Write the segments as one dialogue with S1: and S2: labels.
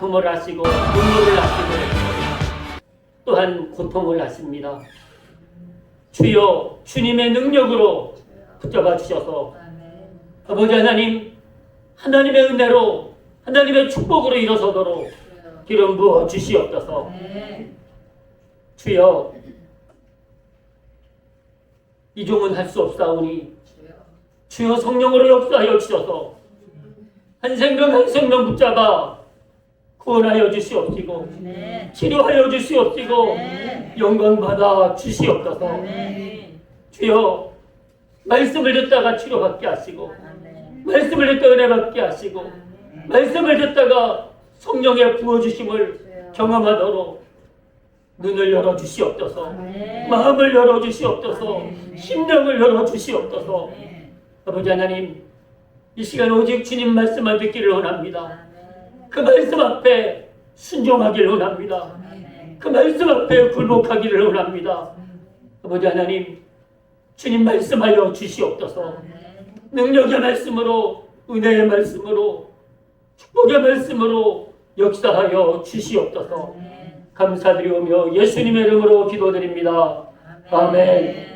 S1: 아픔을 하시고 눈물을 하시고 또한 고통을 하십니다. 주여 주님의 능력으로 붙잡아 주셔서 아버지 하나님, 하나님의 은혜로 하나님의 축복으로 일어서도록 기름 부어 주시옵소서. 주여 이 종은 할 수 없사오니 주여 성령으로 역사하여 주셔서 한 생명 한 생명 붙잡아 구원하여 주시옵시고 치료하여 주시옵시고 영광 받아 주시옵소서. 주여 말씀을 듣다가 치료받게 하시고 말씀을 듣다가 은혜 받게 하시고 말씀을 듣다가 성령의 부어주심을 경험하도록 눈을 열어주시옵소서. 마음을 열어주시옵소서. 심령을 열어주시옵소서. 아버지 하나님, 이 시간 오직 주님 말씀만 듣기를 원합니다. 그 말씀 앞에 순종하기를 원합니다. 그 말씀 앞에 굴복하기를 원합니다. 아버지 하나님, 주님 말씀하여 주시옵소서. 능력의 말씀으로, 은혜의 말씀으로, 축복의 말씀으로 역사하여 주시옵소서. 감사드리오며 예수님의 이름으로 기도드립니다. 아멘.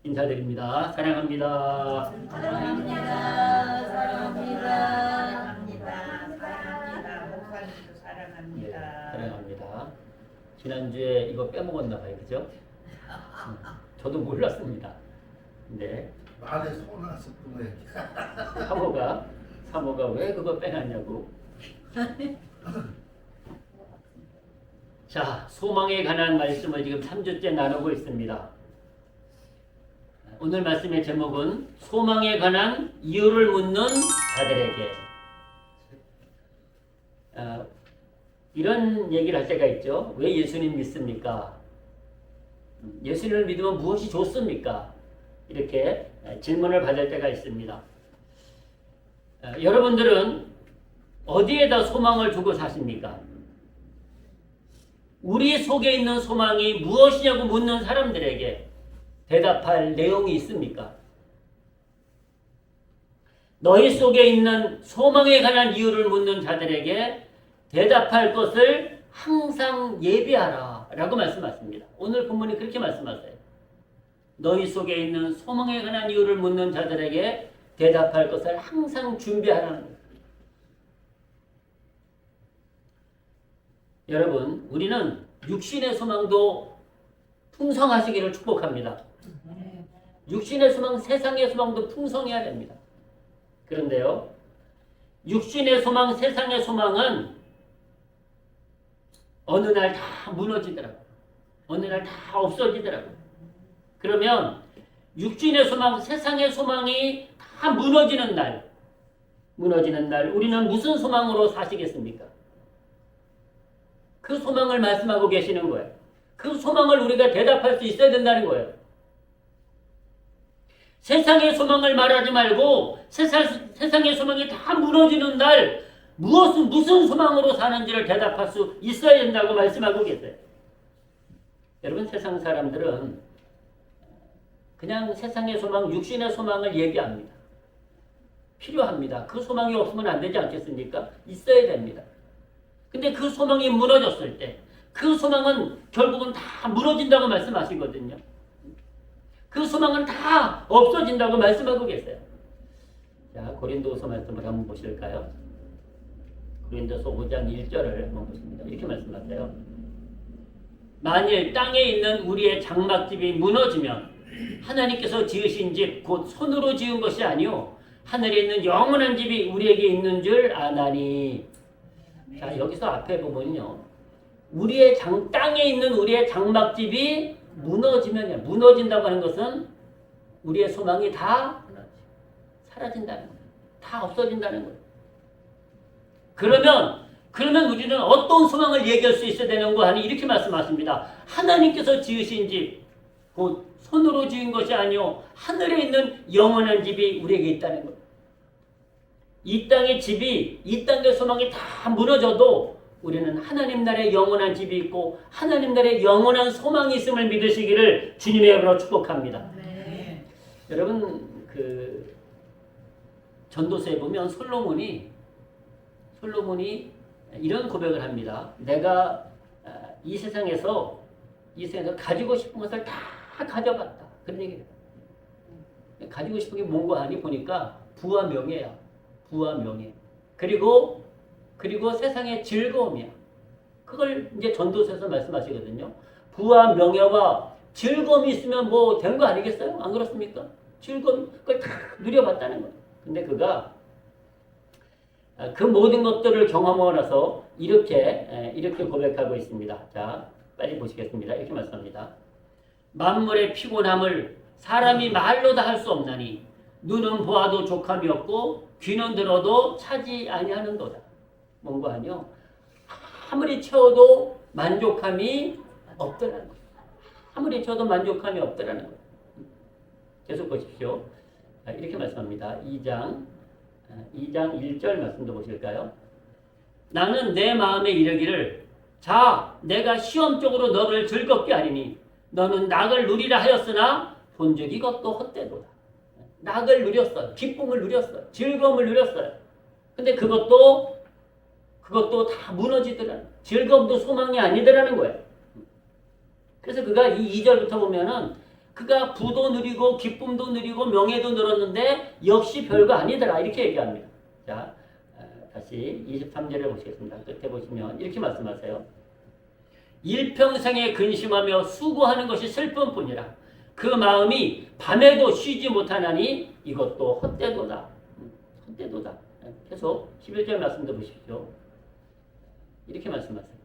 S1: 인사드립니다. 사랑합니다.
S2: 사랑합니다. 사랑합니다. 목사님도 사랑합니다.
S1: 사랑합니다. 지난주에 이거 빼먹었나 봐요. 그죠? 저도 몰랐습니다. 네.
S3: 말에 손났을 뿐에
S1: 사모가 왜 그거 빼놨냐고. 자, 소망에 관한 말씀을 지금 3주째 나누고 있습니다. 오늘 말씀의 제목은 소망에 관한 이유를 묻는 자들에게. 이런 얘기를 할 때가 있죠. 왜 예수님 믿습니까? 예수님을 믿으면 무엇이 좋습니까? 이렇게 질문을 받을 때가 있습니다. 여러분들은 어디에다 소망을 두고 사십니까? 우리 속에 있는 소망이 무엇이냐고 묻는 사람들에게 대답할 내용이 있습니까? 너희 속에 있는 소망에 관한 이유를 묻는 자들에게 대답할 것을 항상 예비하라 라고 말씀하십니다. 오늘 본문이 그렇게 말씀하세요. 너희 속에 있는 소망에 관한 이유를 묻는 자들에게 대답할 것을 항상 준비하라는 거예요. 여러분, 우리는 육신의 소망도 풍성하시기를 축복합니다. 육신의 소망, 세상의 소망도 풍성해야 됩니다. 그런데요, 육신의 소망, 세상의 소망은 어느 날 다 무너지더라고요. 어느 날 다 없어지더라고요. 그러면 육신의 소망, 세상의 소망이 다 무너지는 날 우리는 무슨 소망으로 사시겠습니까? 그 소망을 말씀하고 계시는 거예요. 그 소망을 우리가 대답할 수 있어야 된다는 거예요. 세상의 소망을 말하지 말고 세상의 소망이 다 무너지는 날 무슨 소망으로 사는지를 대답할 수 있어야 된다고 말씀하고 계세요. 여러분, 세상 사람들은 그냥 세상의 소망, 육신의 소망을 얘기합니다. 필요합니다. 그 소망이 없으면 안 되지 않겠습니까? 있어야 됩니다. 근데 그 소망이 무너졌을 때 그 소망은 결국은 다 무너진다고 말씀하시거든요. 그 소망은 다 없어진다고 말씀하고 계세요. 자, 고린도서 말씀을 한번 보실까요? 고린도서 5장 1절을 한번 보십니다. 이렇게 말씀하세요. 만일 땅에 있는 우리의 장막집이 무너지면 하나님께서 지으신 집 곧 손으로 지은 것이 아니요 하늘에 있는 영원한 집이 우리에게 있는 줄 아나니. 자, 여기서 앞에 보면요, 땅에 있는 우리의 장막집이 무너진다고 하는 것은 우리의 소망이 다 사라진다는 거예요. 다 없어진다는 거예요. 그러면 우리는 어떤 소망을 얘기할 수 있어야 되는가 하니 이렇게 말씀하십니다. 하나님께서 지으신 집, 곧 손으로 지은 것이 아니요 하늘에 있는 영원한 집이 우리에게 있다는 거예요. 이 땅의 집이, 이 땅의 소망이 다 무너져도 우리는 하나님 나라의 영원한 집이 있고 하나님 나라의 영원한 소망이 있음을 믿으시기를 주님의 이름으로 축복합니다.
S2: 네.
S1: 여러분, 그 전도서에 보면 솔로몬이 솔로몬이 이런 고백을 합니다. 내가 이 세상에서 가지고 싶은 것을 다 가져봤다. 그런 얘기예요. 가지고 싶은 게 뭔가 하니 보니까 부와 명예야. 부와 명예. 그리고 세상의 즐거움이야. 그걸 이제 전도서에서 말씀하시거든요. 부와 명예와 즐거움이 있으면 뭐 된 거 아니겠어요? 안 그렇습니까? 즐거움, 그걸 다 누려봤다는 거예요. 근데 그가 그 모든 것들을 경험하고 나서 이렇게 고백하고 있습니다. 자, 빨리 보시겠습니다. 이렇게 말씀합니다. 만물의 피곤함을 사람이 말로 다 할 수 없나니 눈은 보아도 족함이 없고 귀는 들어도 차지 아니하는도다. 뭔가 하뇨? 아무리 채워도 만족함이 없더라는 거예요. 아무리 채워도 만족함이 없더라는 거예요. 계속 보십시오. 이렇게 말씀합니다. 2장 1절 말씀도 보실까요? 나는 내 마음에 이르기를 자 내가 시험적으로 너를 즐겁게 하리니 너는 낙을 누리라 하였으나 본즉 이것도 헛되도다. 낙을 누렸어요. 기쁨을 누렸어요. 즐거움을 누렸어요. 근데 그것도 다 무너지더라는 거예요. 즐거움도 소망이 아니더라는 거예요. 그래서 그가 이 2절부터 보면은 그가 부도 누리고 기쁨도 누리고 명예도 누렸는데 역시 별거 아니더라 이렇게 얘기합니다. 자, 다시 23절을 보시겠습니다. 끝에 보시면 이렇게 말씀하세요. 일평생에 근심하며 수고하는 것이 슬픔뿐이라 그 마음이 밤에도 쉬지 못하나니 이것도 헛되도다. 헛되도다. 계속 11절 말씀도 보십시오. 이렇게 말씀하세요.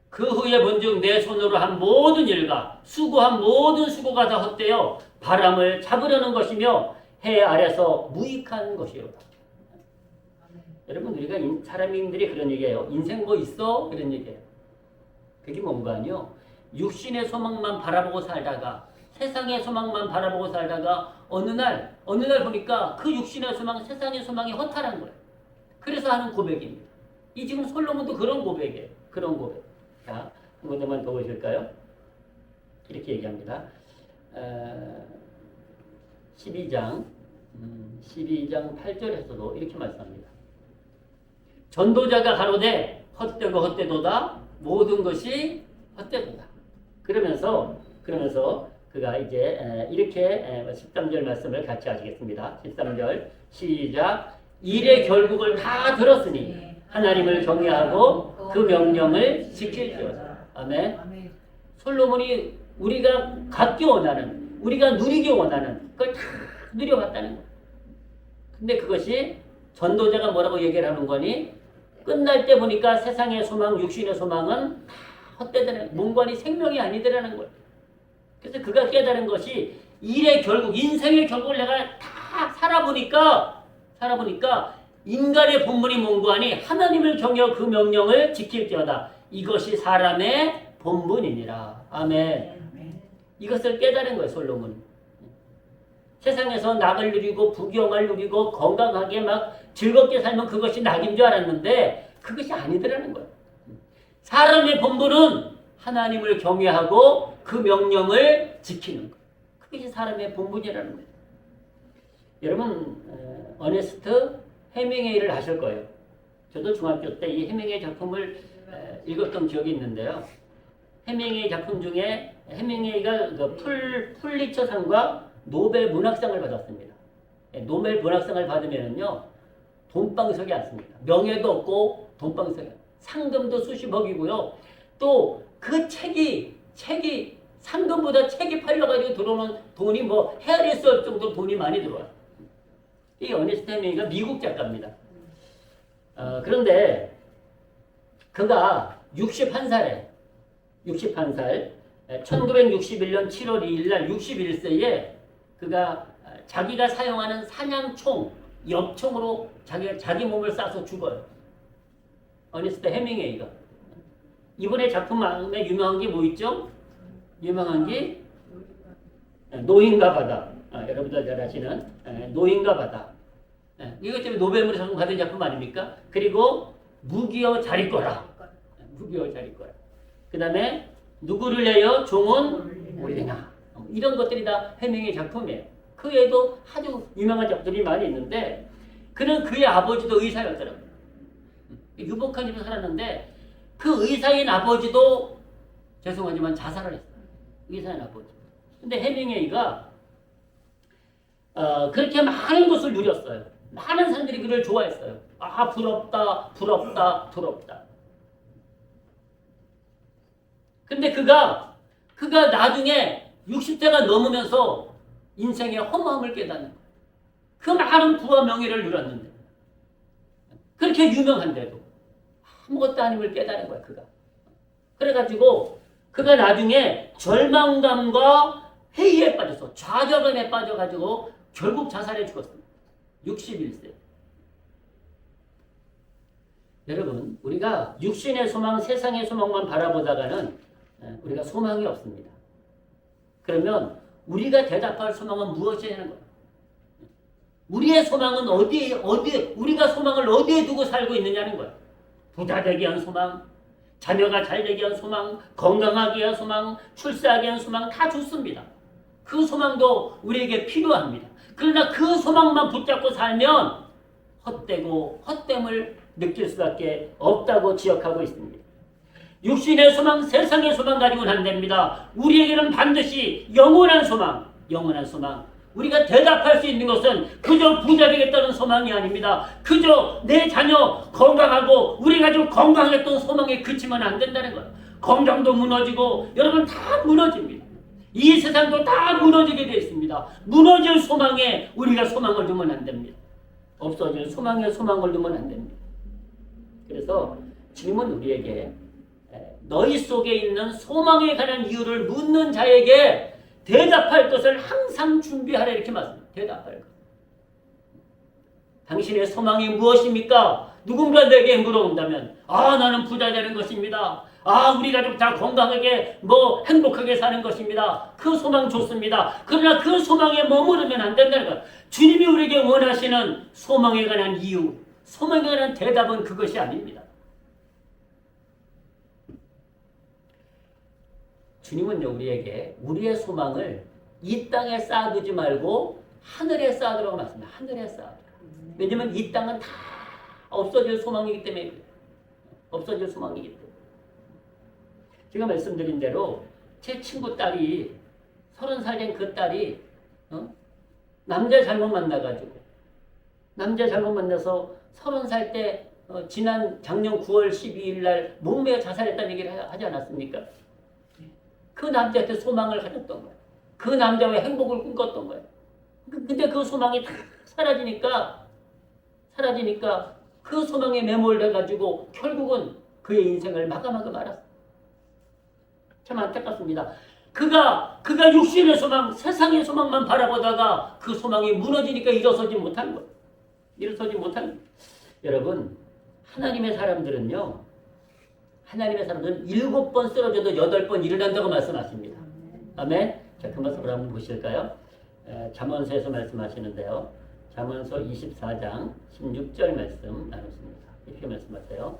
S1: 그 후에 본즉 내 손으로 한 모든 일과 수고한 모든 수고가 다 헛되어 바람을 잡으려는 것이며 해 아래서 무익한 것이로다. 여러분 우리가 사람인들이 그런 얘기해요. 인생 뭐 있어? 그런 얘기해요. 그게 뭔가 아니요. 육신의 소망만 바라보고 살다가 세상의 소망만 바라보고 살다가 어느 날 보니까 그 육신의 소망, 세상의 소망이 허탈한 거예요. 그래서 하는 고백입니다. 이 지금 솔로몬도 그런 고백이에요. 그런 고백. 자, 한 군데만 더 보실까요? 이렇게 얘기합니다. 12장 8절에서도 이렇게 말씀합니다. 전도자가 가로되 헛되고 헛되도다 모든 것이 헛되도다. 그러면서 그가 이제 이렇게 13절 말씀을 같이 하시겠습니다. 13절 시작. 일의 결국을 다 들었으니 하나님을 경외하고 그 명령을 지킬지어다. 아멘. 솔로몬이 우리가 갖기 원하는, 우리가 누리기 원하는 그걸 다 누려봤다는 거예요. 근데 그것이 전도자가 뭐라고 얘기를 하는 거니? 끝날 때 보니까 세상의 소망, 육신의 소망은 다 헛되다는, 몸관이 생명이 아니더라는 거예요. 그래서 그가 깨달은 것이 일의 결국, 인생의 결국을 내가 다 살아보니까 인간의 본분이 뭔고하니 하나님을 경외하고 그 명령을 지킬지어다. 이것이 사람의 본분이니라. 아멘. 이것을 깨달은 거예요, 솔로몬. 세상에서 낙을 누리고 부귀영화를 누리고 건강하게 막 즐겁게 살면 그것이 낙인 줄 알았는데 그것이 아니더라는 거예요. 사람의 본분은 하나님을 경외하고 그 명령을 지키는 거예요. 그것이 사람의 본분이라는 거예요. 여러분 어네스트 해밍웨이를 아실 거예요. 저도 중학교 때 이 해밍웨이 작품을 읽었던 기억이 있는데요. 해밍웨이 작품 중에 해밍웨이가 그 풀리처상과 노벨 문학상을 받았습니다. 노벨 문학상을 받으면요 돈방석이 않습니다. 명예도 없고 돈방석이 상금도 수십억이고요. 또 그 책이 상금보다 책이 팔려가지고 들어오는 돈이 뭐 헤아릴 수 없을 정도로 돈이 많이 들어와요. 이 어니스트 해밍웨이가 미국 작가입니다. 그런데 그가 61살 1961년 7월 2일 날 61세에 그가 자기가 사용하는 사냥총, 엽총으로 자기 몸을 쏴서 죽어요. 어니스트 해밍웨이가. 이번에 작품 마음에 유명한 게 뭐 있죠? 유명한 게 노인과 바다. 여러분들 잘 아시는 노인과 바다. 이것 때문에 노벨문학 상금 받은 작품 아닙니까? 그리고 무기여 자리거라. 무기여 자리거라. 그 다음에 누구를 내어 종은 우리나. 이런 것들이 다 해밍웨이 작품이에요. 그 외에도 아주 유명한 작품들이 많이 있는데 그는 그의 아버지도 의사였더라고요. 유복한 집에 살았는데 그 의사인 아버지도 죄송하지만 자살을 했어요. 의사인 아버지. 근데 해밍웨이가 그렇게 많은 것을 누렸어요. 많은 사람들이 그를 좋아했어요. 아, 부럽다, 부럽다, 부럽다. 근데 그가 나중에 60대가 넘으면서 인생의 허무함을 깨닫는 거예요. 그 많은 부와 명예를 누렸는데 그렇게 유명한데도 아무것도 아님을 깨달은 거야, 그가. 그래가지고 그가 나중에 절망감과 회의에 빠져서 좌절감에 빠져가지고 결국 자살해 죽었습니다. 61세. 여러분, 우리가 육신의 소망, 세상의 소망만 바라보다가는 우리가 소망이 없습니다. 그러면 우리가 대답할 소망은 무엇이냐 하는 거예요. 우리의 소망은 우리가 소망을 어디에 두고 살고 있느냐는 거예요. 부자 되기 위한 소망, 자녀가 잘 되기 위한 소망, 건강하기 위한 소망, 출세하기 위한 소망 다 좋습니다. 그 소망도 우리에게 필요합니다. 그러나 그 소망만 붙잡고 살면 헛되고 헛됨을 느낄 수밖에 없다고 지적하고 있습니다. 육신의 소망, 세상의 소망 가지고는 안 됩니다. 우리에게는 반드시 영원한 소망, 영원한 소망. 우리가 대답할 수 있는 것은 그저 부자 되겠다는 소망이 아닙니다. 그저 내 자녀 건강하고 우리 가족 건강했던 소망에 그치면 안 된다는 거예요. 건강도 무너지고 여러분 다 무너집니다. 이 세상도 다 무너지게 되어 있습니다. 무너질 소망에 우리가 소망을 두면 안 됩니다. 없어질 소망에 소망을 두면 안 됩니다. 그래서 주님은 우리에게 너희 속에 있는 소망에 관한 이유를 묻는 자에게 대답할 것을 항상 준비하라 이렇게 말씀합니다. 대답할 것. 당신의 소망이 무엇입니까? 누군가 내게 물어온다면 나는 부자 되는 것입니다. 우리 가족 다 건강하게 행복하게 사는 것입니다. 그 소망 좋습니다. 그러나 그 소망에 머무르면 안 된다는 것. 주님이 우리에게 원하시는 소망에 관한 이유, 소망에 관한 대답은 그것이 아닙니다. 주님은요, 우리에게 우리의 소망을 이 땅에 쌓아두지 말고 하늘에 쌓아두라고 말씀합니다. 하늘에 쌓아두라. 왜냐면 이 땅은 다 없어질 소망이기 때문에 그래요. 없어질 소망이기 때문에. 제가 말씀드린 대로 제 친구 딸이 30살 된 그 딸이 남자 잘못 만나서 30살 때 지난 작년 9월 12일 날 목매어 자살했다는 얘기를 하지 않았습니까? 그 남자한테 소망을 가졌던 거예요. 그 남자와 행복을 꿈꿨던 거예요. 근데 그 소망이 다 사라지니까 그 소망에 매몰돼가지고 결국은 그의 인생을 마감하고 말았어요. 참 안타깝습니다. 그가 육신의 소망, 세상의 소망만 바라보다가 그 소망이 무너지니까 일어서지 못한 거예요. 여러분, 하나님의 사람들은 7번 쓰러져도 8번 일어난다고 말씀하십니다. 아멘. 자, 그 말씀을 한번 보실까요? 잠언서에서 말씀하시는데요. 잠언서 24장 16절 말씀 나눴습니다. 이렇게 말씀하세요.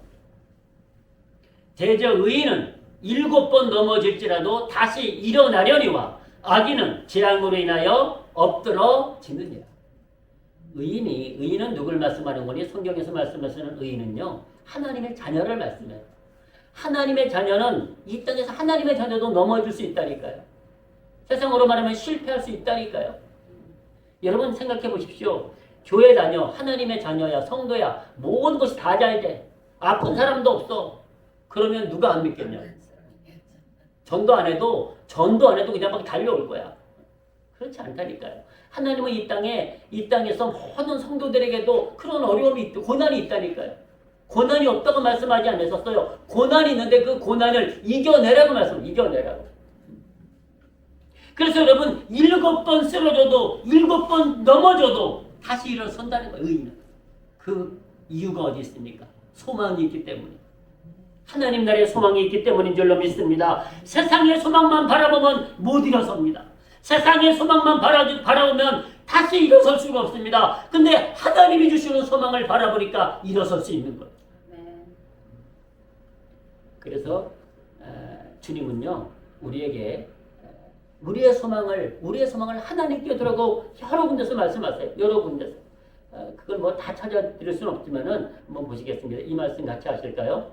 S1: 대저 의인은 7번 넘어질지라도 다시 일어나려니와 악인은 재앙으로 인하여 엎드러지느니라. 의인은 누굴 말씀하는 거니? 성경에서 말씀하시는 의인은요, 하나님의 자녀를 말씀해요. 하나님의 자녀는 이 땅에서 하나님의 자녀도 넘어질 수 있다니까요. 세상으로 말하면 실패할 수 있다니까요. 여러분 생각해 보십시오. 교회 다녀, 하나님의 자녀야, 성도야, 모든 것이 다 잘 돼. 아픈 사람도 없어. 그러면 누가 안 믿겠냐? 전도 안 해도 그냥 막 달려올 거야. 그렇지 않다니까요. 하나님은 이 땅에서 모든 성도들에게도 그런 어려움이 있고 고난이 있다니까요. 고난이 없다고 말씀하지 않으셨어요. 고난이 있는데 그 고난을 이겨내라고 이겨내라고. 그래서 여러분 7번 쓰러져도 7번 넘어져도 다시 일어선다는 거예요. 의인은. 그 이유가 어디 있습니까? 소망이 있기 때문에. 하나님 나라의 소망이 있기 때문인 줄로 믿습니다. 세상의 소망만 바라보면 못 일어섭니다. 세상의 소망만 바라보면 다시 일어설 수가 없습니다. 근데 하나님이 주시는 소망을 바라보니까 일어설 수 있는 거예요. 그래서 주님은요, 우리에게 우리의 소망을 하나님께 두라고 여러 군데서 말씀하세요. 여러 군데서. 그걸 뭐 다 찾아드릴 수는 없지만은 한번 보시겠습니다. 이 말씀 같이 하실까요?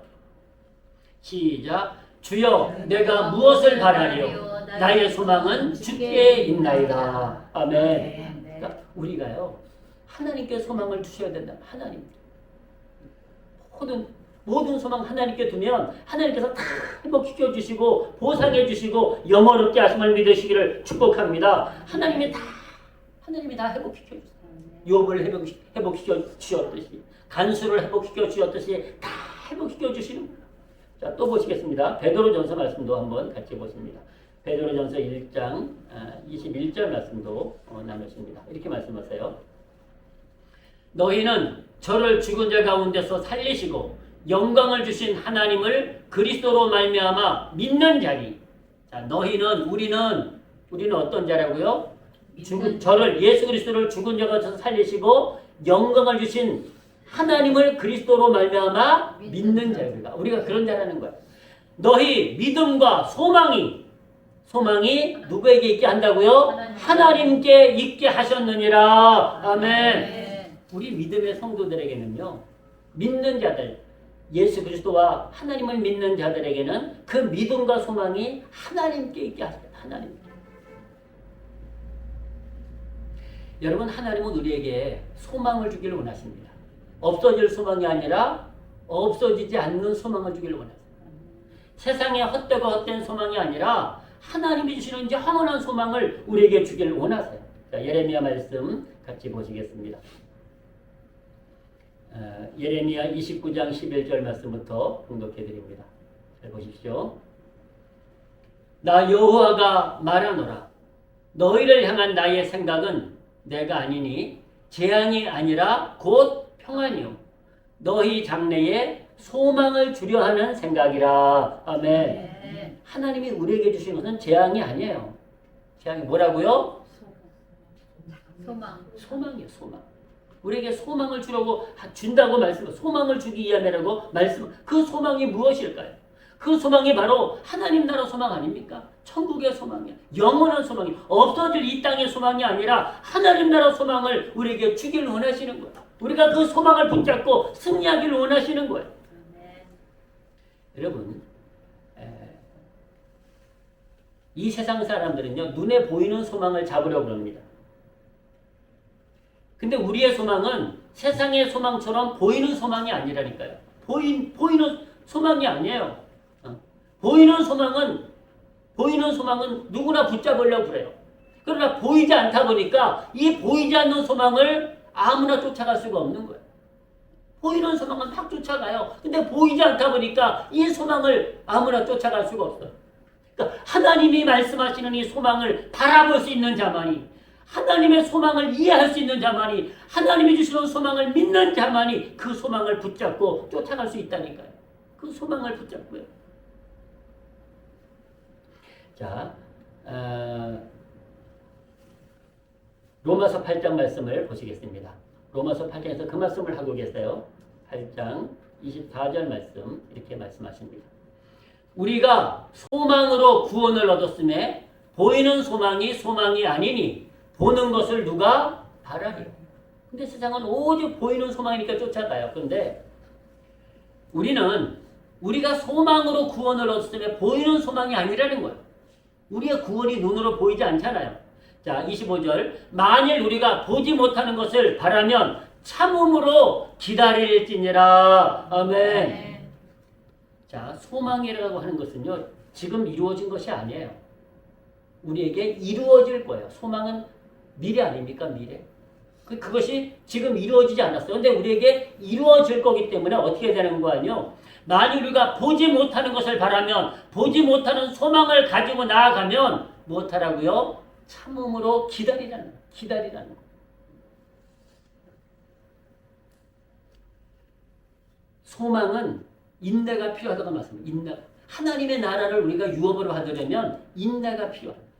S1: 시작. 주여 내가 무엇을 바라리요? 나의 소망은 주께 있나이다. 아멘. 그러니까 우리가요 하나님께 소망을 주셔야 된다. 하나님 모든 소망 하나님께 두면 하나님께서 다 회복시켜 주시고 보상해 주시고 영원롭게 하심을 믿으시기를 축복합니다. 하나님이 다 회복시켜 주세요. 욥을 회복시켜 주셨듯이 간수를 회복시켜 주셨듯이 다 회복시켜 주시는 거예요. 자, 또 보시겠습니다. 베드로전서 말씀도 한번 같이 보십니다. 베드로전서 1장 21절 말씀도 나누십니다. 이렇게 말씀하세요. 너희는 저를 죽은 자 가운데서 살리시고 영광을 주신 하나님을 그리스도로 말미암아 믿는 자니. 자, 너희는 우리는 어떤 자라고요? 저를 예수 그리스도를 죽은 자 가운데서 살리시고 영광을 주신 하나님을 그리스도로 말미암아 믿는 자입니다. 우리가 그런 자라는 거야. 너희 믿음과 소망이 누구에게 있게 한다고요? 하나님께 있게 하셨느니라. 아멘. 우리 믿음의 성도들에게는요, 믿는 자들, 예수 그리스도와 하나님을 믿는 자들에게는 그 믿음과 소망이 하나님께 있게 하십니다. 하나님께. 여러분, 하나님은 우리에게 소망을 주기를 원하십니다. 없어질 소망이 아니라 없어지지 않는 소망을 주기를 원하십니다. 세상에 헛되고 헛된 소망이 아니라 하나님이 주시는 영원한 소망을 우리에게 주기를 원하세요. 자, 예레미야 말씀 같이 보시겠습니다. 예레미야 29장 11절 말씀부터 봉독해 드립니다. 잘 보십시오. 나 여호와가 말하노라. 너희를 향한 나의 생각은 내가 아니니 재앙이 아니라 곧 평안이요 너희 장래에 소망을 주려 하는 생각이라. 아멘. 하나님이 우리에게 주신 것은 재앙이 아니에요. 재앙이 뭐라고요? 소망이에요. 소망. 우리에게 소망을 주려고 준다고 소망을 주기 위함이라고 말씀. 그 소망이 무엇일까요? 그 소망이 바로 하나님 나라 소망 아닙니까? 천국의 소망이야. 영원한 소망이 없어질 이 땅의 소망이 아니라 하나님 나라 소망을 우리에게 주기를 원하시는 거예요. 우리가 그 소망을 붙잡고 승리하기를 원하시는 거예요. 여러분, 이 세상 사람들은요, 눈에 보이는 소망을 잡으려고 합니다. 근데 우리의 소망은 세상의 소망처럼 보이는 소망이 아니라니까요. 보이는 소망이 아니에요. 보이는 소망은 누구나 붙잡으려고 그래요. 그러나 보이지 않다 보니까 이 보이지 않는 소망을 아무나 쫓아갈 수가 없는 거예요. 보이는 소망은 막 쫓아가요. 근데 보이지 않다 보니까 이 소망을 아무나 쫓아갈 수가 없어요. 그러니까 하나님이 말씀하시는 이 소망을 바라볼 수 있는 자만이, 하나님의 소망을 이해할 수 있는 자만이, 하나님이 주시는 소망을 믿는 자만이 그 소망을 붙잡고 쫓아갈 수 있다니까요. 그 소망을 붙잡고요. 자, 로마서 8장 말씀을 보시겠습니다. 로마서 8장에서 그 말씀을 하고 계세요. 8장 24절 말씀 이렇게 말씀하십니다. 우리가 소망으로 구원을 얻었음에 보이는 소망이 아니니 보는 것을 누가 바라리요. 근데 세상은 오직 보이는 소망이니까 쫓아가요. 그런데 우리가 소망으로 구원을 얻었음에 보이는 소망이 아니라는 거예요. 우리의 구원이 눈으로 보이지 않잖아요. 자, 25절. 만일 우리가 보지 못하는 것을 바라면 참음으로 기다릴지니라. 아멘. 자, 소망이라고 하는 것은요, 지금 이루어진 것이 아니에요. 우리에게 이루어질 거예요. 소망은 미래 아닙니까? 미래. 그것이 지금 이루어지지 않았어요. 그런데 우리에게 이루어질 거기 때문에 어떻게 되는 거 아니요? 만일 우리가 보지 못하는 것을 바라면, 보지 못하는 소망을 가지고 나아가면 무엇하라고요? 참음으로 기다리라는 거. 소망은 인내가 필요하다고 말씀합니다. 인내. 하나님의 나라를 우리가 유업으로 하려면 인내가 필요합니다.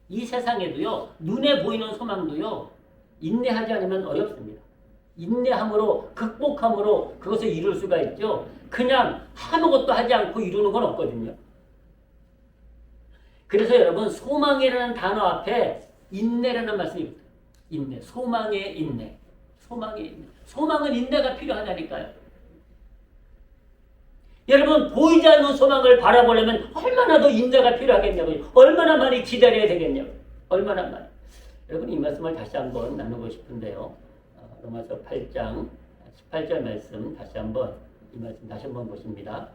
S1: 이 세상에도요, 눈에 보이는 소망도요, 인내하지 않으면 어렵습니다. 인내함으로, 극복함으로 그것을 이룰 수가 있죠. 그냥 아무것도 하지 않고 이루는 건 없거든요. 그래서 여러분, 소망이라는 단어 앞에 인내라는 말씀이 있어요. 인내, 소망의 인내. 소망은 인내가 필요하다니까요. 여러분, 보이지 않는 소망을 바라보려면 얼마나 더 인내가 필요하겠냐고요. 얼마나 많이 기다려야 되겠냐고요. 얼마나 많이. 여러분, 이 말씀을 다시 한번 나누고 싶은데요. 로마서 8장 18절 말씀 다시 한번 이 말씀 다시 한번 보십니다.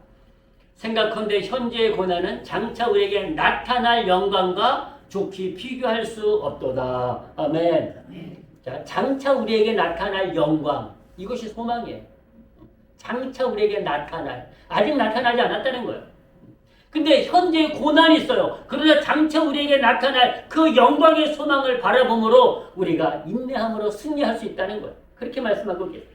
S1: 생각컨대 현재의 고난은 장차 우리에게 나타날 영광과 좋게 비교할 수 없도다. 아멘. 자, 장차 우리에게 나타날 영광, 이것이 소망이에요. 장차 우리에게 나타날, 아직 나타나지 않았다는 거예요. 근데 현재 고난이 있어요. 그러나 장차 우리에게 나타날 그 영광의 소망을 바라봄으로 우리가 인내함으로 승리할 수 있다는 거예요. 그렇게 말씀하고 계세요.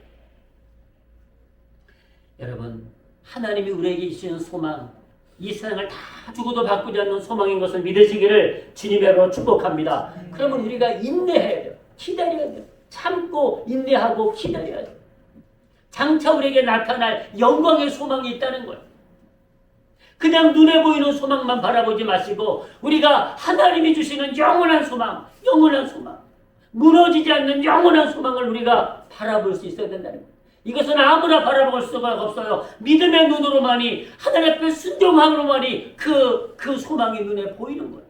S1: 여러분, 하나님이 우리에게 주시는 소망, 이 세상을 다 주고도 바꾸지 않는 소망인 것을 믿으시기를 주님으로 축복합니다. 그러면 우리가 인내해야 돼요. 기다려야 돼요. 참고 인내하고 기다려야 돼요. 장차 우리에게 나타날 영광의 소망이 있다는 거예요. 그냥 눈에 보이는 소망만 바라보지 마시고 우리가 하나님이 주시는 영원한 소망, 무너지지 않는 영원한 소망을 우리가 바라볼 수 있어야 된다는 거예요. 이것은 아무나 바라볼 수가 없어요. 믿음의 눈으로만이, 하나님 앞에 순종함으로만이 그 소망이 눈에 보이는 거예요.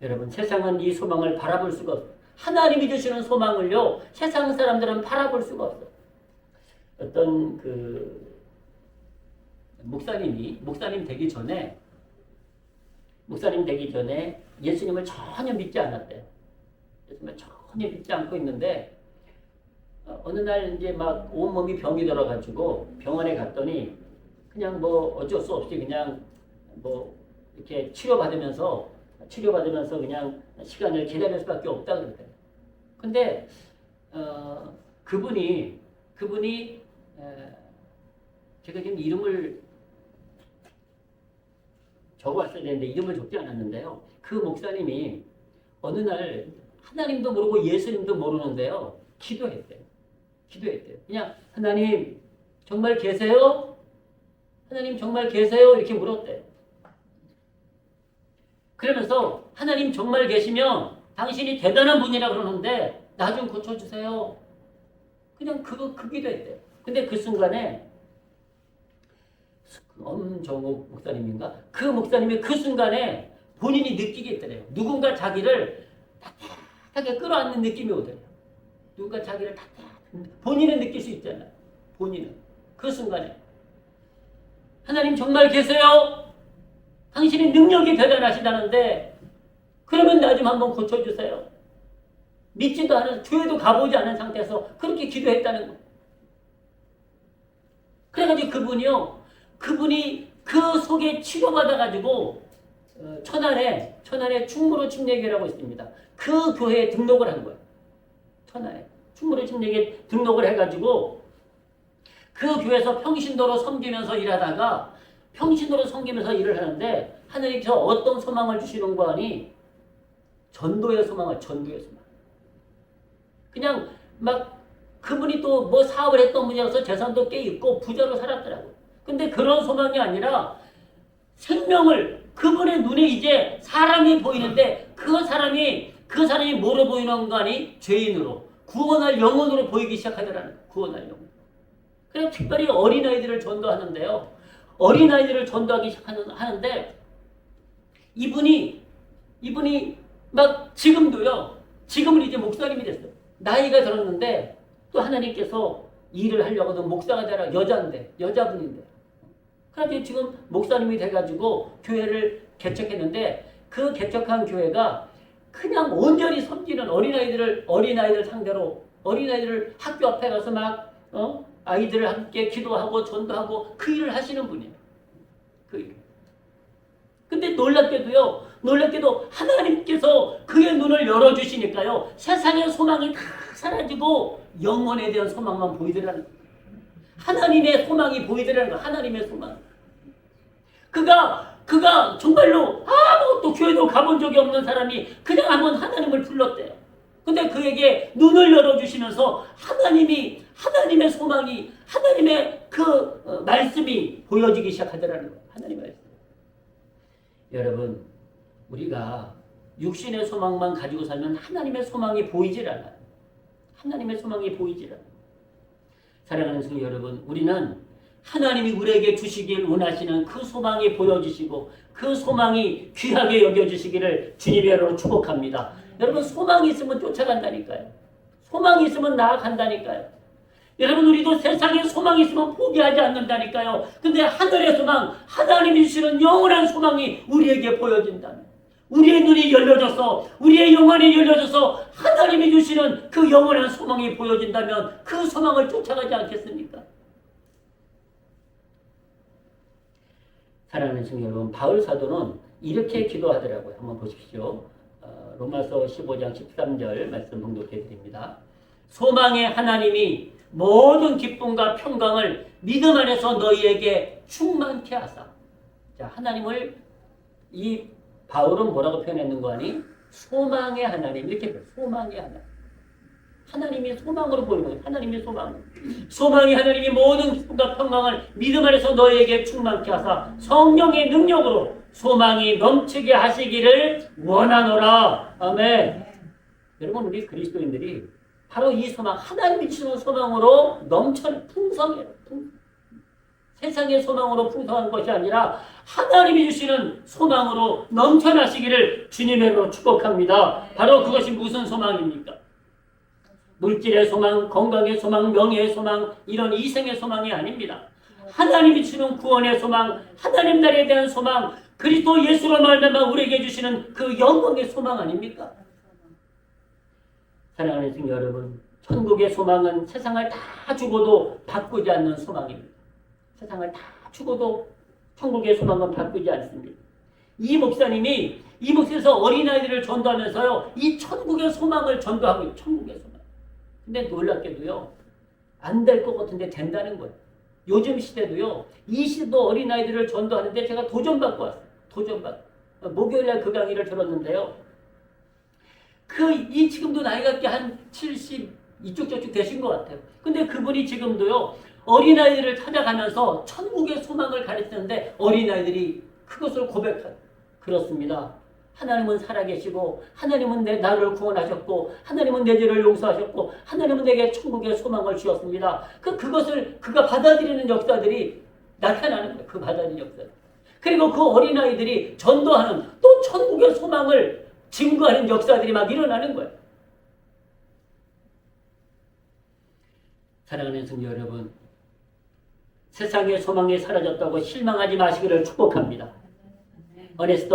S1: 여러분, 세상은 이 소망을 바라볼 수가 없어요. 하나님이 주시는 소망을요, 세상 사람들은 바라볼 수가 없어요. 어떤 목사님 되기 전에 예수님을 전혀 믿지 않았대요. 예수님을 전혀 믿지 않고 있는데 어느 날 이제 막 온몸이 병이 들어가지고 병원에 갔더니 그냥 뭐 어쩔 수 없이 그냥 뭐 이렇게 치료받으면서 그냥 시간을 기다릴 수밖에 없다 그러대요. 근데 그분이 제가 지금 이름을 적어왔어야 되는데 이름을 적지 않았는데요. 그 목사님이 어느 날 하나님도 모르고 예수님도 모르는데요. 기도했대요. 그냥 하나님 정말 계세요? 하나님 정말 계세요? 이렇게 물었대요. 그러면서 하나님 정말 계시면 당신이 대단한 분이라 그러는데 나 좀 고쳐주세요. 그냥 그 기도했대요. 근데 그 순간에 엄정욱 목사님인가? 그 목사님이 그 순간에 본인이 느끼겠더래요. 누군가 자기를 따뜻하게 끌어안는 느낌이 오더래요. 누군가 자기를 본인은 느낄 수 있잖아요. 본인은. 그 순간에 하나님 정말 계세요? 당신의 능력이 대단하시다는데 그러면 나 좀 한번 고쳐주세요. 믿지도 않은, 교회도 가보지 않은 상태에서 그렇게 기도했다는 거예요. 그래가지고 그분이 그 속에 치료받아가지고 천안에 충무로 침례교회라고 있습니다. 그 교회에 등록을 한 거예요. 천안에 충무로 침례교회에 등록을 해가지고 그 교회에서 평신도로 섬기면서 일하다가 일을 하는데 하나님께서 어떤 소망을 주시는 거 아니? 전도의 소망. 그냥 막 그분이 또 뭐 사업을 했던 분이라서 재산도 꽤 있고 부자로 살았더라고요. 근데 그런 소망이 아니라 생명을, 그분의 눈에 이제 사람이 보이는데 그 사람이 뭐로 보이는 거 아니? 죄인으로, 구원할 영혼으로 보이기 시작하더라는 거예요. 구원할 영혼. 그래서 특별히 어린아이들을 전도하는데요. 어린아이들을 전도하기 시작하는데 이분이 막 지금은 이제 목사님이 됐어요. 나이가 들었는데 또 하나님께서 일을 하려고도 목사가 되라, 여자분인데. 그래서 지금 목사님이 돼가지고 교회를 개척했는데 그 개척한 교회가 그냥 온전히 섬기는 어린아이들 상대로 어린아이들 학교 앞에 가서 막 아이들을 함께 기도하고 전도하고 그 일을 하시는 분이에요. 그 일. 근데 놀랍게도 하나님께서 그의 눈을 열어주시니까요. 세상의 소망이 다 사라지고 영혼에 대한 소망만 보이더라는 거예요. 하나님의 소망이 보이더라는 거예요. 하나님의 소망. 그가 정말로 아무것도 교회도 가본 적이 없는 사람이 그냥 한번 하나님을 불렀대요. 근데 그에게 눈을 열어주시면서 하나님의 소망이, 하나님의 그 말씀이 보여지기 시작하더라는 거예요. 하나님의 말씀. 여러분, 우리가 육신의 소망만 가지고 살면 하나님의 소망이 보이질 않아요. 하나님의 소망이 보이질 않아요. 사랑하는 성도 여러분, 우리는 하나님이 우리에게 주시길 원하시는 그 소망이 보여주시고 그 소망이 귀하게 여겨주시기를 주님의 이름으로 축복합니다. 여러분, 소망이 있으면 쫓아간다니까요. 소망이 있으면 나아간다니까요. 여러분, 우리도 세상에 소망이 있으면 포기하지 않는다니까요. 근데 하늘의 소망, 하나님이 주시는 영원한 소망이 우리에게 보여진다면, 우리의 눈이 열려져서, 우리의 영혼이 열려져서 하나님이 주시는 그 영원한 소망이 보여진다면 그 소망을 쫓아가지 않겠습니까? 사랑하는 성도 여러분, 바울 사도는 이렇게 기도하더라고요. 한번 보십시오. 로마서 15장 13절 말씀 봉독해 드립니다. 소망의 하나님이 모든 기쁨과 평강을 믿음 안에서 너희에게 충만케 하사. 자, 하나님을 이 바울은 뭐라고 표현했는 거 아니? 소망의 하나님. 이렇게 소망의 하나님. 하나님이 소망으로 보이는 거예요. 하나님의 소망. 소망이 하나님이 모든 기쁨과 평강을 믿음 안에서 너희에게 충만케 하사 성령의 능력으로 소망이 넘치게 하시기를 원하노라. 아멘. 여러분, 우리 그리스도인들이 바로 이 소망, 하나님이 주시는 소망으로 풍성해요. 세상의 소망으로 풍성한 것이 아니라 하나님이 주시는 소망으로 넘쳐나시기를 주님의 이름으로 축복합니다. 바로 그것이 무슨 소망입니까? 물질의 소망, 건강의 소망, 명예의 소망, 이런 이생의 소망이 아닙니다. 하나님이 주는 구원의 소망, 하나님 나라에 대한 소망, 그리스도 예수로 말미암아 우리에게 주시는 그 영광의 소망 아닙니까? 사랑하는 성도 여러분, 천국의 소망은 세상을 다 죽어도 바꾸지 않는 소망입니다. 세상을 다 죽어도 천국의 소망은 바꾸지 않습니다. 이 목사에서 어린아이들을 전도하면서요, 이 천국의 소망을 전도하고 있어요. 천국의 소망. 근데 놀랍게도요, 안 될 것 같은데 된다는 거예요. 요즘 시대도요, 이 시대도 어린아이들을 전도하는데 제가 도전받고 왔어요. 목요일날 그 강의를 들었는데요. 지금도 나이가 한 70, 이쪽 저쪽 되신 것 같아요. 근데 그분이 지금도요, 어린아이들을 찾아가면서 천국의 소망을 가르치는데 어린아이들이 그것을 고백해요. 그렇습니다. 하나님은 살아계시고, 하나님은 나를 구원하셨고, 하나님은 내 죄를 용서하셨고, 하나님은 내게 천국의 소망을 주셨습니다. 그것을 그가 받아들이는 역사들이 나타나는 거예요. 그 받아들이는 역사들. 그리고 그 어린아이들이 전도하는 또 천국의 소망을 증거하는 역사들이 막 일어나는 거예요. 사랑하는 성도 여러분, 세상의 소망이 사라졌다고 실망하지 마시기를 축복합니다. 어네스트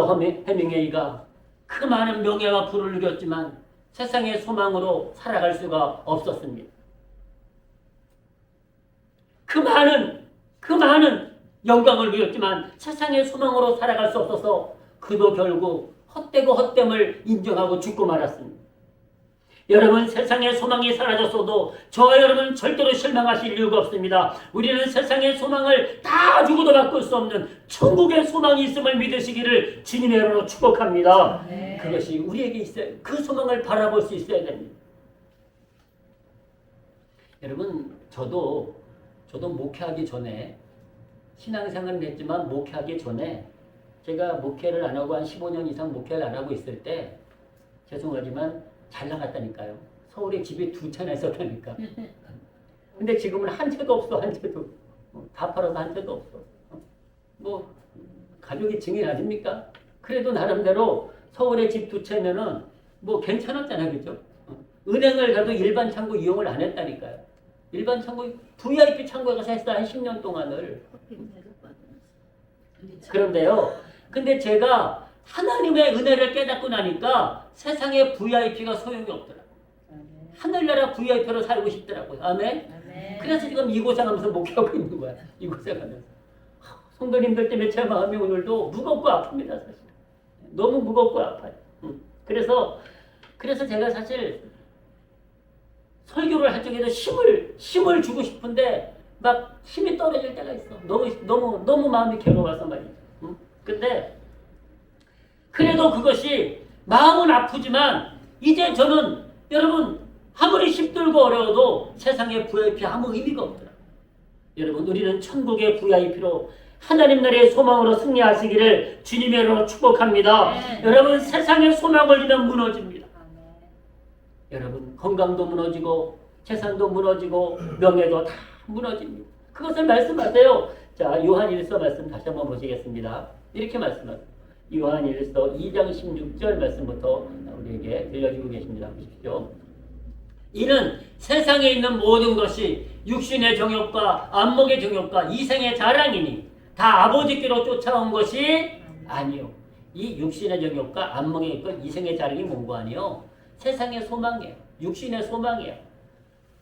S1: 헤밍웨이가 그 많은 명예와 부를 누렸지만 세상의 소망으로 살아갈 수가 없었습니다. 그 많은 영광을 누렸지만 세상의 소망으로 살아갈 수 없어서 그도 결국 헛되고 헛됨을 인정하고 죽고 말았습니다. 여러분, 세상의 소망이 사라졌어도 저와 여러분 절대로 실망하실 이유가 없습니다. 우리는 세상의 소망을 다 주고도 바꿀 수 없는 천국의 소망이 있음을 믿으시기를 주님의 이름으로 축복합니다.
S2: 네.
S1: 그것이 우리에게 있어요. 그 소망을 바라볼 수 있어야 됩니다. 여러분, 저도 목회하기 전에 신앙생활을 했지만 목회하기 전에 제가 목회를 안 하고 한 15년 이상 목회를 안 하고 있을 때 죄송하지만 잘 나갔다니까요. 서울에 집이 2채나 있었다니까. 근데 지금은 한 채도 없어. 한 채도. 다 팔아서 한 채도 없어. 뭐 가족이 증인 아닙니까? 그래도 나름대로 서울에 집 2채면은 뭐 괜찮았잖아요. 그죠? 은행을 가도 일반 창구 이용을 안 했다니까요. 일반 창구, VIP 창구에 가서 했어. 한 10년 동안을. 그런데요. 근데 제가 하나님의 은혜를 깨닫고 나니까 세상에 VIP가 소용이 없더라고요. 하늘나라 VIP로 살고 싶더라고요. 아멘? 그래서 지금 이고생하면서 목회하고 있는 거야. 이고생하면서. 성도님들 때문에 제 마음이 오늘도 무겁고 아픕니다. 사실. 너무 무겁고 아파요. 그래서 제가 사실 설교를 할 적에도 힘을 주고 싶은데 막 힘이 떨어질 때가 있어. 너무 마음이 괴로워서 말이죠. 근데 그래도 그것이 마음은 아프지만 이제 저는 여러분 아무리 힘들고 어려워도 세상에 VIP 아무 의미가 없더라고요. 여러분, 우리는 천국의 VIP로 하나님 나라의 소망으로 승리하시기를 주님의 이름으로 축복합니다.
S2: 네.
S1: 여러분, 세상의 소망을 주면 무너집니다. 여러분 건강도 무너지고 재산도 무너지고 명예도 다 무너집니다. 그것을 말씀하세요. 자, 요한일서 말씀 다시 한번 보시겠습니다. 이렇게 말씀하세요. 요한일서 2장 16절 말씀부터 우리에게 들려주고 계십니다. 보십시오. 이는 세상에 있는 모든 것이 육신의 정욕과 안목의 정욕과 이생의 자랑이니 다 아버지께로 쫓아온 것이 아니요. 이 육신의 정욕과 안목의 정욕과 이생의 자랑이 뭔고 아니요? 세상의 소망이에요. 육신의 소망이에요.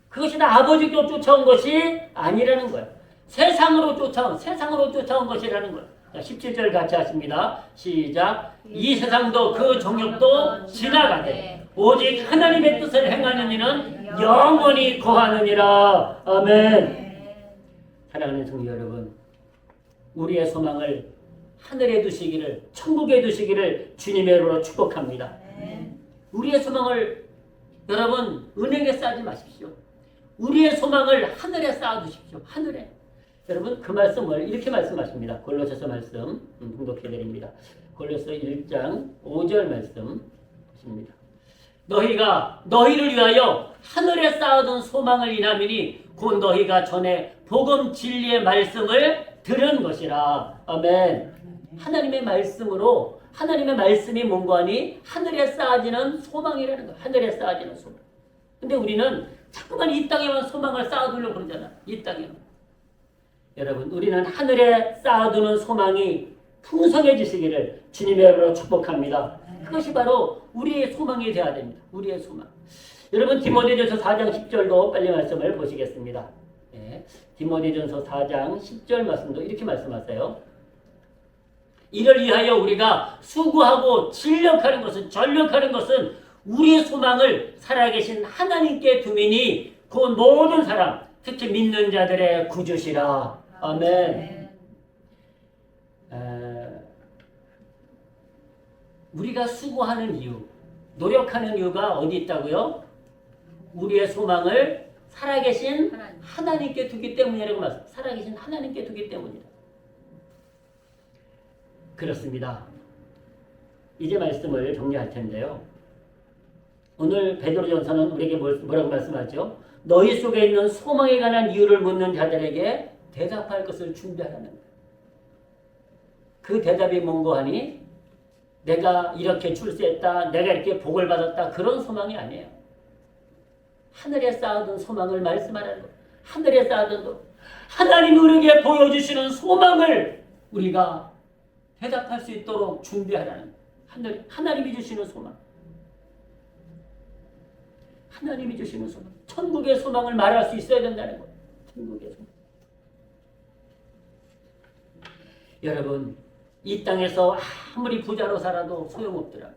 S1: 그것이 다 아버지께로 쫓아온 것이 아니라는 거예요. 세상으로 쫓아온 것이라는 거예요. 자, 17절 같이 하십니다. 시작. 이 세상도 그 정욕도 지나가되 오직 하나님의 뜻을 행하는 이는 영원히 거하느니라. 아멘. 사랑하는 성도 여러분, 우리의 소망을 하늘에 두시기를, 천국에 두시기를 주님의 이름으로 축복합니다. 우리의 소망을 여러분 은행에 쌓지 마십시오. 우리의 소망을 하늘에 쌓아두십시오. 하늘에. 여러분 그 말씀을 이렇게 말씀하십니다. 골로새서 말씀 봉독해드립니다. 골로새 1장 5절 말씀 보십니다. 너희를 위하여 하늘에 쌓아둔 소망을 인함이니 곧 너희가 전에 복음 진리의 말씀을 들은 것이라. 아멘. 하나님의 말씀으로, 하나님의 말씀이 뭔가 하니 하늘에 쌓아지는 소망이라는 거예요. 하늘에 쌓아지는 소망. 근데 우리는 자꾸만 이 땅에만 소망을 쌓아두려고 그러잖아. 이 땅에만. 여러분, 우리는 하늘에 쌓아두는 소망이 풍성해지시기를 주님의 이름으로 축복합니다. 그것이 바로 우리의 소망이 되어야 됩니다. 우리의 소망. 여러분, 디모데전서 4장 10절도 빨리 말씀을 보시겠습니다. 네. 디모데전서 4장 10절 말씀도 이렇게 말씀하세요. 이를 위하여 우리가 수고하고 전력하는 것은 우리의 소망을 살아계신 하나님께 두미니 그 모든 사람, 특히 믿는 자들의 구주시라. 아멘. 우리가 수고하는 이유, 노력하는 이유가 어디 있다고요? 우리의 소망을 살아계신 하나님께 두기 때문이라고 말씀. 살아계신 하나님께 두기 때문이다. 그렇습니다. 이제 말씀을 정리할 텐데요. 오늘 베드로전서는 우리에게 뭐라고 말씀하죠? 너희 속에 있는 소망에 관한 이유를 묻는 자들에게 대답할 것을 준비하라는 거예요. 그 대답이 뭔고 하니 내가 이렇게 출세했다, 내가 이렇게 복을 받았다, 그런 소망이 아니에요. 하늘에 쌓아둔 소망을 말씀하라는 거예요. 하늘에 쌓아둔 하나님이 우리에게 보여주시는 소망을 우리가 대답할 수 있도록 준비하라는 거예요. 하나님이 주시는 소망. 하나님이 주시는 소망. 천국의 소망을 말할 수 있어야 된다는 거예요. 천국의 소망. 여러분, 이 땅에서 아무리 부자로 살아도 소용없더라.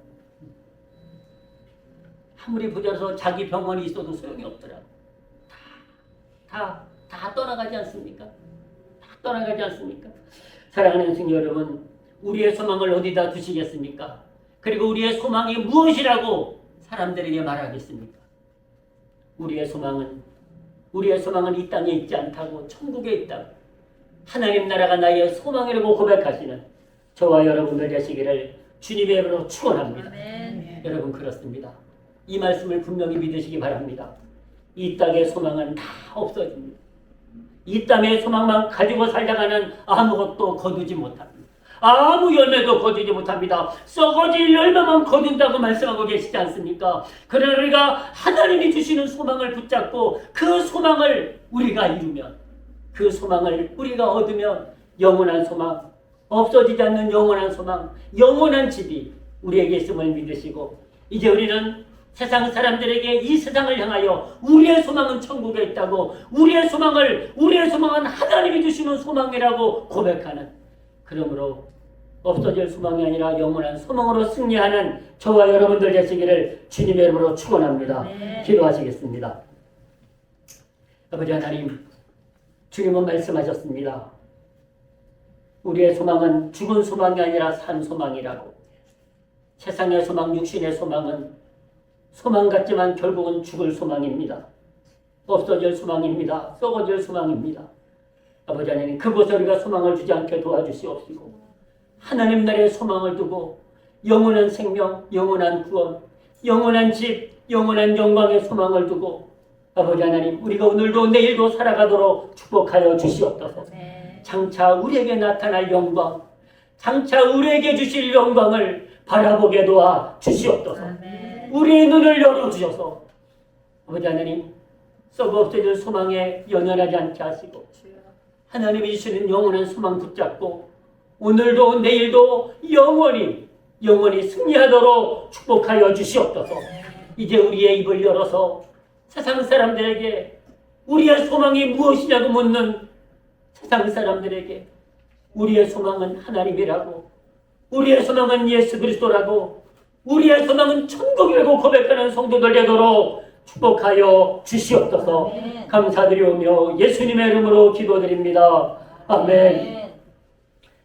S1: 아무리 부자로서 자기 병원이 있어도 소용이 없더라. 다 떠나가지 않습니까? 다 떠나가지 않습니까? 사랑하는 성도 여러분, 우리의 소망을 어디다 두시겠습니까? 그리고 우리의 소망이 무엇이라고 사람들에게 말하겠습니까? 우리의 소망은 이 땅에 있지 않다고 천국에 있다고 하나님 나라가 나의 소망이라고 고백하시는 저와 여러분들 되시기를 주님의 이름으로 축원합니다. 여러분 그렇습니다. 이 말씀을 분명히 믿으시기 바랍니다. 이 땅의 소망은 다 없어집니다. 이 땅의 소망만 가지고 살다가는 아무것도 거두지 못합니다. 아무 열매도 거두지 못합니다. 썩어질 열매만 거둔다고 말씀하고 계시지 않습니까? 그러나 우리가 하나님이 주시는 소망을 붙잡고 그 소망을 우리가 이루면, 그 소망을 우리가 얻으면 영원한 소망, 없어지지 않는 영원한 소망, 영원한 집이 우리에게 있음을 믿으시고, 이제 우리는 세상 사람들에게 이 세상을 향하여 우리의 소망은 천국에 있다고, 우리의 소망은 하나님이 주시는 소망이라고 고백하는, 그러므로 없어질 소망이 아니라 영원한 소망으로 승리하는 저와 여러분들 되시기를 주님의 이름으로 축원합니다. 기도하시겠습니다. 아버지 하나님, 주님은 말씀하셨습니다. 우리의 소망은 죽은 소망이 아니라 산 소망이라고. 세상의 소망, 육신의 소망은 소망 같지만 결국은 죽을 소망입니다. 없어질 소망입니다. 썩어질 소망입니다. 아버지 하나님, 그곳에 우리가 소망을 주지 않게 도와주시옵시고, 하나님 나라의 소망을 두고 영원한 생명, 영원한 구원, 영원한 집, 영원한 영광의 소망을 두고 아버지 하나님 우리가 오늘도 내일도 살아가도록 축복하여 주시옵소서.
S2: 아멘.
S1: 장차 우리에게 나타날 영광, 장차 우리에게 주실 영광을 바라보게 도와 주시옵소서.
S2: 아멘.
S1: 우리의 눈을 열어주셔서 아버지 하나님 썩어 없어질 소망에 연연하지 않게 하시고
S2: 주여.
S1: 하나님이 주시는 영원한 소망 붙잡고 오늘도 내일도 영원히 승리하도록 축복하여 주시옵소서. 이제 우리의 입을 열어서 세상 사람들에게 우리의 소망이 무엇이냐고 묻는 세상 사람들에게 우리의 소망은 하나님이라고, 우리의 소망은 예수 그리스도라고, 우리의 소망은 천국이라고 고백하는 성도들 되도록 축복하여 주시옵소서.
S2: 아멘.
S1: 감사드리오며 예수님의 이름으로 기도드립니다. 아멘.
S2: 아멘.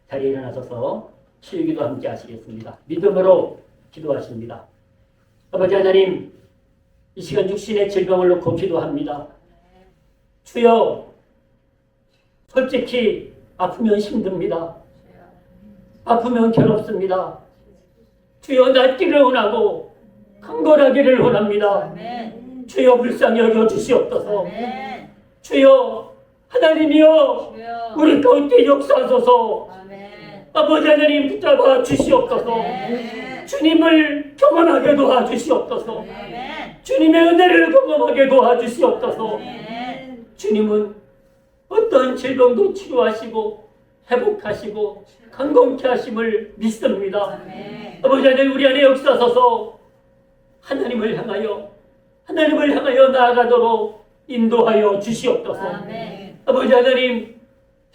S1: 자리에 일어나셔서 치유기도 함께 하시겠습니다. 믿음으로 기도하십니다. 아버지 하나님, 이 시간 육신의 질병을 놓고 기도합니다. 주여, 솔직히 아프면 힘듭니다. 아프면 괴롭습니다. 주여, 낫기를 원하고 강건하기를 원합니다.
S2: 아멘.
S1: 주여, 불쌍히 여겨 주시옵소서.
S2: 아멘.
S1: 주여, 하나님이여,
S2: 주여.
S1: 우리 가운데 역사하소서.
S2: 아멘.
S1: 아버지 하나님 붙잡아 주시옵소서.
S2: 아멘.
S1: 주님을 경험하게 도와주시옵소서.
S2: 아멘.
S1: 주님의 은혜를 경험하게 도와주시옵소서.
S2: 아멘.
S1: 주님은 어떠한 질병도 치료하시고 회복하시고 강건케 하심을 믿습니다.
S2: 아멘.
S1: 아버지 하나님 우리 안에 역사하소서. 하나님을 향하여 나아가도록 인도하여 주시옵소서.
S2: 아멘.
S1: 아버지 하나님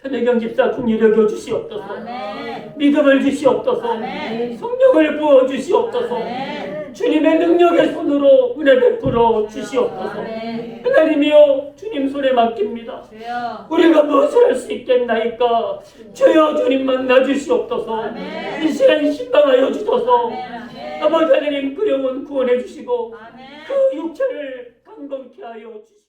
S1: 천혜경 집사 궁리 여겨 주시옵소서.
S2: 아멘.
S1: 믿음을 주시옵소서.
S2: 아멘.
S1: 성령을 부어 주시옵소서.
S2: 아멘.
S1: 주님의 능력의 손으로 은혜 베풀어 주시옵소서.
S2: 아멘.
S1: 하나님이여 주님 손에 맡깁니다.
S2: 주여.
S1: 우리가 무엇을 할 수 있겠나이까. 주여 주님 만나 주시옵소서.
S2: 아멘.
S1: 이 시간 신방하여 주소서.
S2: 아멘. 아멘.
S1: 아버지 하나님 그 영혼 구원해 주시고
S2: 아멘.
S1: 그 육체를 강건케 하여 주시옵소서.